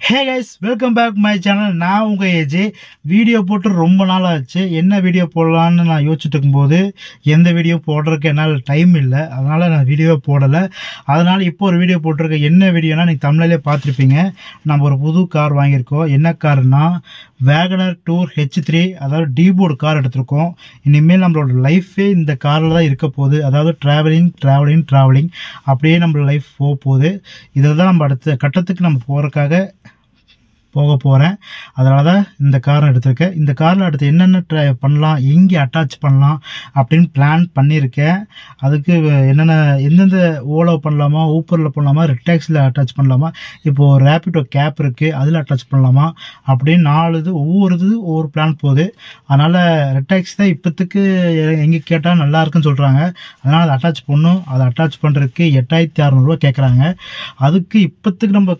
Hey guys, welcome back my channel. நான் உங்க AJ video போட்டு ரொம்ப நாள் ஆச்சு. என்ன வீடியோ போடலாம்னு நான் யோசிச்சுட்டு இருக்கும்போது எந்த வீடியோ போடுறதுக்கு என்னால் டைம் இல்லை, அதனால நான் வீடியோ போடலை. அதனால இப்போ ஒரு வீடியோ போட்டிருக்கேன். என்ன வீடியோனா நீங்கள் தமிழ்லேயே பார்த்துருப்பீங்க. நம்ம ஒரு புது கார் வாங்கியிருக்கோம். என்ன கார்னா வேகனர் டூர் H3, அதாவது டீபோர்டு கார் எடுத்திருக்கோம். இனிமேல் நம்மளோட லைஃபே இந்த காரில் தான் இருக்க போகுது. அதாவது ட்ராவலிங் அப்படியே நம்ம லைஃப் போக போகுது. இதில் தான் நம்ம அடுத்த கட்டத்துக்கு நம்ம போகிறதுக்காக போக போகிறேன். அதனால தான் இந்த காரை எடுத்திருக்கேன். இந்த காரில் அடுத்து என்னென்ன பண்ணலாம், எங்கே அட்டாச் பண்ணலாம் அப்படின்னு பிளான் பண்ணியிருக்கேன். அதுக்கு எந்தெந்த ஓலோ பண்ணலாமா, ஊப்பரில் பண்ணலாமா, ரெட்டாக்ஸில் அட்டாச் பண்ணலாமா, இப்போது ரேபிடோ கேப் இருக்குது அதில் அட்டாச் பண்ணலாமா அப்படின்னு 4 ஒவ்வொரு பிளான் போகுது. அதனால் ரெட்டாக்ஸ் தான் இப்போத்துக்கு எங்கே கேட்டால் நல்லா இருக்குன்னு சொல்கிறாங்க. அதனால் அதை அட்டாச் பண்ணணும். அதை அட்டாச் பண்ணுறதுக்கு 8600 கேட்குறாங்க. அதுக்கு இப்போத்துக்கு நம்ம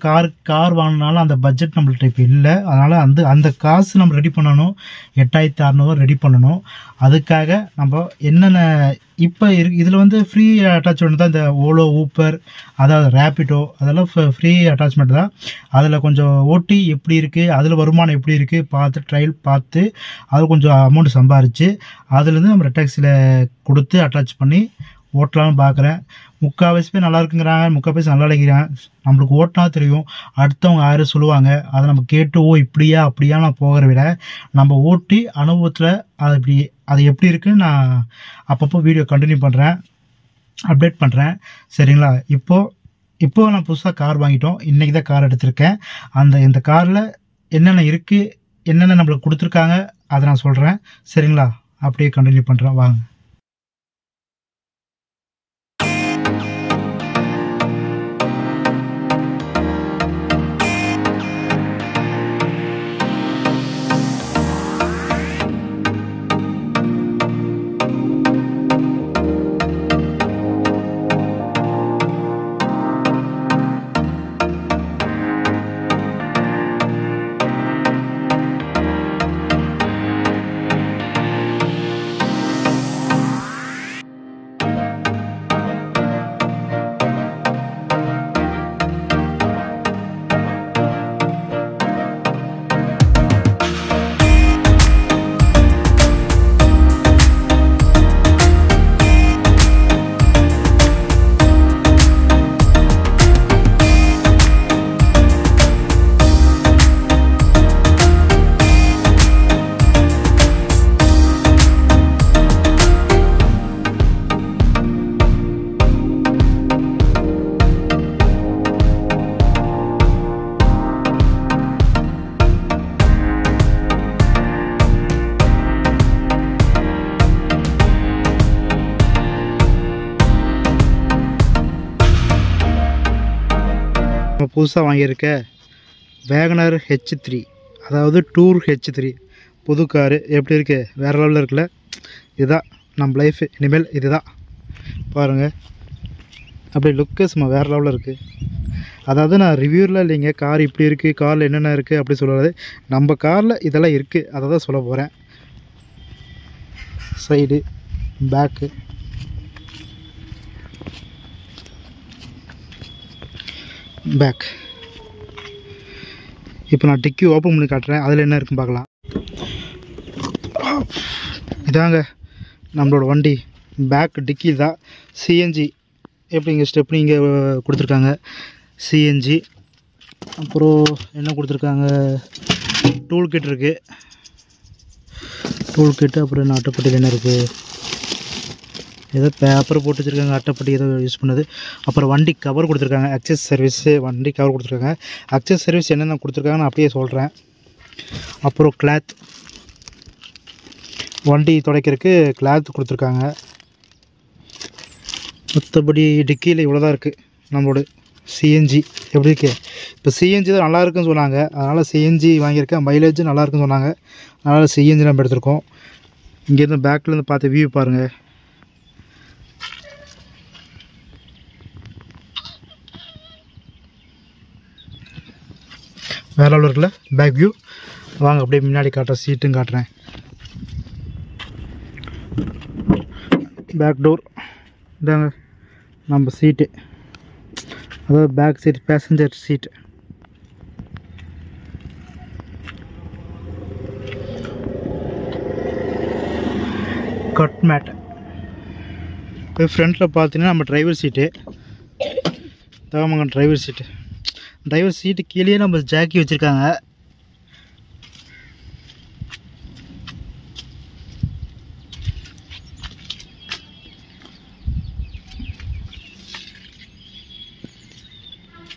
கார் வாங்கினாலும் அந்த பட்ஜெட் நம்மள்ட்ட இப்போ இல்லை. அதனால் அந்த காசு நம்ம ரெடி பண்ணணும். 8600 ரெடி பண்ணணும். அதுக்காக நம்ம என்னென்ன இப்போ இதில் ஃப்ரீ அட்டாச்மெண்ட் தான். இந்த ஓலோ, ஊப்பர், அதாவது ரேபிடோ அதெல்லாம் ஃப்ரீ அட்டாச்மெண்ட் தான். அதில் கொஞ்சம் ஓட்டி எப்படி இருக்குது, அதில் வருமானம் எப்படி இருக்குது ட்ரையல் பார்த்து அதில் கொஞ்சம் அமௌண்ட் சம்பாரித்து அதுலேருந்து நம்ம ரெட்டாக்ஸில் கொடுத்து அட்டாச் பண்ணி ஓட்டலாம்னு பார்க்குறேன். முக்கால்வாசி பேர் நல்லா இருக்குங்கிறாங்க, முக்கால்வாசி நல்லா இல்லைங்கிறாங்க. நம்மளுக்கு ஓட்டினா தெரியும், அடுத்தவங்க யாரும் சொல்லுவாங்க. அதை நம்ம கேட்டு இப்படியா அப்படியா நான் போகிற விட நம்ம ஓட்டி அனுபவத்தில் அது எப்படி இருக்குன்னு நான் அப்பப்போ வீடியோ கண்டினியூ பண்ணுறேன், அப்டேட் பண்ணுறேன். சரிங்களா? இப்போது நான் புதுசாக கார் வாங்கிட்டோம். இன்றைக்கி தான் கார் எடுத்திருக்கேன். இந்த காரில் என்னென்ன இருக்குது, என்னென்ன நம்மளுக்கு கொடுத்துருக்காங்க அதை நான் சொல்கிறேன். சரிங்களா? அப்படியே கண்டினியூ பண்ணுறேன், வாங்க. புதுசாக வாங்கியிருக்க வேகனர் H3, அதாவது டூர் H3 புது காரு எப்படி இருக்குது, வேறு லெவலில் இருக்குல்ல. இதுதான் நம்ம லைஃபு. இனிமேல் இதுதான் பாருங்கள். அப்படி லுக்கு சும்மா வேறு லெவலில் இருக்குது. அதாவது நான் ரிவ்யூவில் இல்லைங்க, கார் இப்படி இருக்குது, காரில் என்னென்ன இருக்குது அப்படி சொல்கிறது. நம்ம காரில் இதெல்லாம் இருக்குது, அதை தான் சொல்ல போகிறேன். Side, back, back. இப்போ நான் டிக்கி ஓப்பன் பண்ணி காட்டுறேன், அதில் என்ன இருக்குன்னு பார்க்கலாம். இதாங்க நம்மளோட வண்டி பேக் டிக்கி தான். சிஎன்ஜி எப்படி இங்கே ஸ்டெப்னி இங்கே கொடுத்துருக்காங்க, சிஎன்ஜி. அப்புறம் என்ன கொடுத்துருக்காங்க, டூல் கிட் இருக்குது. டூல் கிட்டு அப்புறம் என்ன அட்டைப்பட்டியில் என்ன இருக்குது, ஏதோ பேப்பர் போட்டு வச்சுருக்காங்க, அட்டைப்பட்டி ஏதோ யூஸ் பண்ணது. அப்புறம் வண்டி கவர் கொடுத்துருக்காங்க, அக்சஸ் சர்வீஸு வண்டி கவர் கொடுத்துருக்காங்க. அக்சஸ் சர்வீஸ் என்னென்ன கொடுத்துருக்காங்க நான் அப்படியே சொல்கிறேன். அப்புறம் கிளாத், வண்டி துடைக்கிறதுக்கு கிளாத் கொடுத்துருக்காங்க. மற்றபடி டிக்கியில் இவ்வளோ தான் இருக்குது. நம்மளோட சிஎன்ஜி எப்படி இருக்குது, இப்போ சிஎன்ஜி தான் நல்லா இருக்குன்னு சொன்னாங்க, அதனால் சிஎன்ஜி வாங்கியிருக்கேன். மைலேஜும் நல்லா இருக்குன்னு சொன்னாங்க, அதனால் சிஎன்ஜி நம்ம எடுத்திருக்கோம். இங்கேருந்து பேக்லேருந்து பார்த்து வியூ பாருங்கள். வேற லெவலில் இருக்குல்ல பேக் வியூ. வாங்க அப்படியே முன்னாடி காட்டுறேன், சீட்டும் காட்டுறேன். பேக் டோர் இதாங்க நம்ம சீட்டு, அதாவது back seat, passenger seat. Cut mat. இது ஃப்ரண்ட்டில் பார்த்தீங்கன்னா நம்ம டிரைவர் சீட்டு தாமங்க. டிரைவர் சீட்டு கீழே நம்ம ஜாக்கி வச்சுருக்காங்க.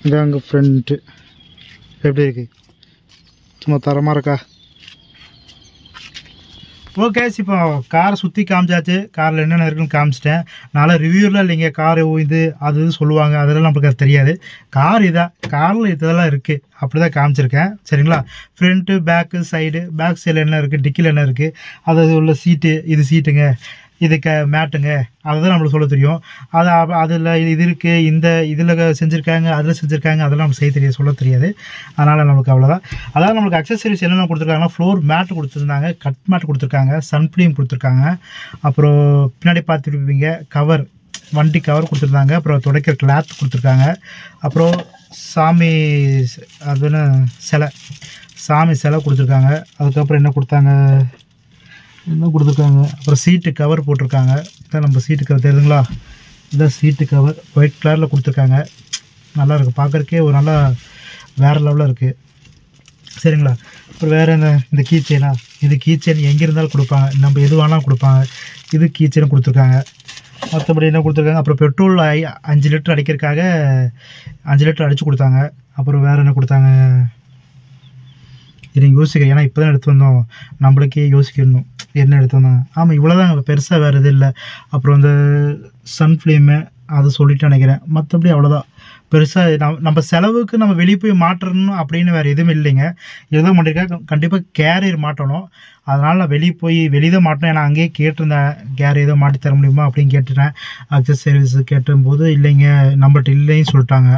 இதாங்க ஃப்ரண்ட்டு எப்படி இருக்குது, சும்மா தரமாக இருக்கா? ஓகே, இப்போ காரை சுற்றி காமிச்சாச்சு. காரில் என்னென்ன இருக்குன்னு காமிச்சிட்டேன். நல்லா ரிவ்யூலாம் இல்லைங்க, கார் இது அது சொல்லுவாங்க, அதெல்லாம் நம்மளுக்கு அது தெரியாது. கார் இதான், காரில் இதெல்லாம் இருக்குது அப்படி தான் காமிச்சிருக்கேன். சரிங்களா? ஃப்ரண்ட்டு பேக்கு சைடு, பேக் சைடில் என்ன இருக்குது, டிக்கில் என்ன இருக்குது, அது உள்ள சீட்டு, இது சீட்டுங்க, இதுக்கு மேட்டுங்க, அதை தான் நம்மளுக்கு சொல்ல தெரியும். அது அதில் இது இருக்குது, இந்த இதில் செஞ்சுருக்காங்க, அதில் செஞ்சுருக்காங்க, அதெல்லாம் நம்ம செய்ய தெரியாது, சொல்ல தெரியாது. அதனால் நம்மளுக்கு அவ்வளோதான். அதாவது நம்மளுக்கு அக்சசரிஸ் என்னென்ன கொடுத்துருக்காங்கன்னா, ஃப்ளோர் மேட்டு கொடுத்துருந்தாங்க, கட் மேட் கொடுத்துருக்காங்க, சன்ஃப்ளீம் கொடுத்துருக்காங்க, அப்புறம் பின்னாடி பார்த்துருப்பீங்க கவர், வண்டி கவர் கொடுத்துருந்தாங்க, அப்புறம் துடைக்கிற கிளாத் கொடுத்துருக்காங்க, அப்புறம் சாமி அதுன்னு சாமி சிலை கொடுத்துருக்காங்க. அதுக்கப்புறம் என்ன கொடுத்தாங்க, அப்புறம் சீட்டு கவர் போட்டிருக்காங்க. இதான் நம்ம சீட்டு கவர் தெரியுதுங்களா, இதான் சீட்டு கவர் ஒயிட் கலரில் கொடுத்துருக்காங்க. நல்லா இருக்குது பார்க்குறக்கே, ஒரு நல்லா வேறு லெவலில் இருக்குது. சரிங்களா? அப்புறம் வேறு என்ன, இந்த கீ செயினா, இது கீ செயின் எங்கே இருந்தாலும் கொடுப்பாங்க, நம்ம எது வேணாலும் கொடுப்பாங்க. இது கீ செயின் கொடுத்துருக்காங்க. மற்றபடி என்ன கொடுத்துருக்காங்க, அப்புறம் பெட்ரோல் 5 லிட்டர் அடிக்கிறதுக்காக 5 லிட்டர் அடித்து கொடுத்தாங்க. அப்புறம் வேறு என்ன கொடுத்தாங்க, இது நீங்கள் யோசிக்கிறேன், ஏன்னா இப்போ தான் எடுத்து வந்தோம், நம்மளுக்கே யோசிக்கணும் என்ன எடுத்து வந்தோம். ஆமாம், இவ்வளோதான், பெருசாக வேறு இது இல்லை. அப்புறம் இந்த சன்ஃப்ளேமு அது சொல்லிட்டு நினைக்கிறேன். மற்றபடி அவ்வளோதான். பெருசாக நம்ம செலவுக்கு நம்ம வெளியே போய் மாற்றணும் அப்படின்னு வேறு எதுவும் இல்லைங்க. எதுவும் பண்ணியிருக்கேன், கண்டிப்பாக கேரியர் மாட்டணும். அதனால் நான் வெளியே தான் மாட்டணும். ஏன்னா அங்கேயே கேட்டிருந்தேன், கேரியர் எதுவும் மாட்டி தர முடியுமா அப்படின்னு கேட்டுட்டேன். அக்சஸ் சர்வீஸ் கேட்டும்போது இல்லைங்க, நம்மள்ட்ட இல்லைன்னு சொல்லிட்டாங்க.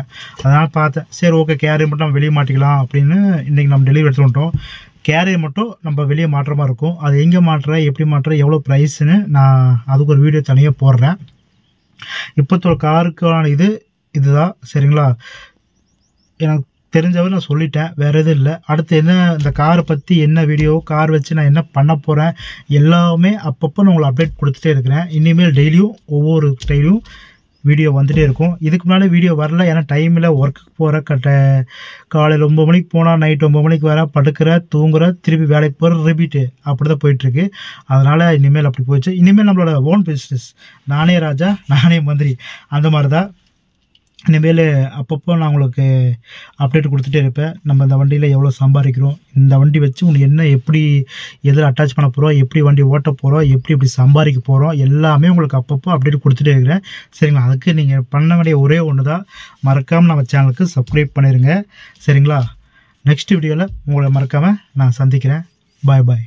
அதனால் பார்த்தேன், சரி ஓகே, கேரியர் மட்டும் நம்ம வெளியே மாட்டிக்கலாம் அப்படின்னு இன்றைக்கி நம்ம டெலிவரி எடுத்து வந்துட்டோம். கேரியர் மட்டும் நம்ம வெளியே மாட்டுற மாதிரி இருக்கும். அது எங்கே மாட்டுறேன், எப்படி மாட்டுறேன், எவ்வளோ ப்ரைஸுன்னு நான் அதுக்கு ஒரு வீடியோ தனியாக போடுறேன். இப்போத்தோட காருக்கான இதுதான். சரிங்களா? எனக்கு தெரிஞ்சவரை நான் சொல்லிட்டேன், வேறு எதுவும் இல்லை. அடுத்து என்ன, இந்த காரை பற்றி என்ன வீடியோ, கார் வச்சு நான் என்ன பண்ண போகிறேன் எல்லாமே அப்பப்போ நான் உங்களை அப்டேட் கொடுத்துட்டே இருக்கிறேன். இனிமேல் டெய்லியும் ஒவ்வொரு டெய்லியும் வீடியோ வந்துகிட்டே இருக்கும். இதுக்கு முன்னாடி வீடியோ வரல, ஏன்னா டைமில் ஒர்க்குக்கு போகிற காலையில் 9 மணிக்கு போனால் நைட் 9 மணிக்கு வர, படுக்கிற, தூங்குற, திருப்பி வேலைக்கு போகிற, ரிப்பீட்டு அப்படி தான் போயிட்டுருக்கு. அதனால் இனிமேல் அப்படி போயிடுச்சு. இனிமேல் நம்மளோட ஓன் பிஸ்னஸ், நானே ராஜா நானே மந்திரி, அந்த மாதிரி தான். இனிமேல் அப்பப்போ நான் உங்களுக்கு அப்டேட் கொடுத்துட்டே இருப்பேன். நம்ம இந்த வண்டியில் எவ்வளோ சம்பாதிக்கிறோம், இந்த வண்டி வச்சு உங்களுக்கு என்ன, எப்படி எதில் அட்டாச் பண்ண போகிறோம், எப்படி வண்டி ஓட்ட போகிறோம், எப்படி சம்பாதிக்க போகிறோம், எல்லாமே உங்களுக்கு அப்பப்போ அப்டேட் கொடுத்துட்டே இருக்கிறேன். சரிங்களா? அதுக்கு நீங்கள் பண்ண வேண்டிய ஒரே ஒன்று தான், மறக்காமல் நம்ம சேனலுக்கு சப்ஸ்கிரைப் பண்ணிடுங்க. சரிங்களா? நெக்ஸ்ட் வீடியோவில் உங்களை மறக்காமல் நான் சந்திக்கிறேன். பாய் பாய்.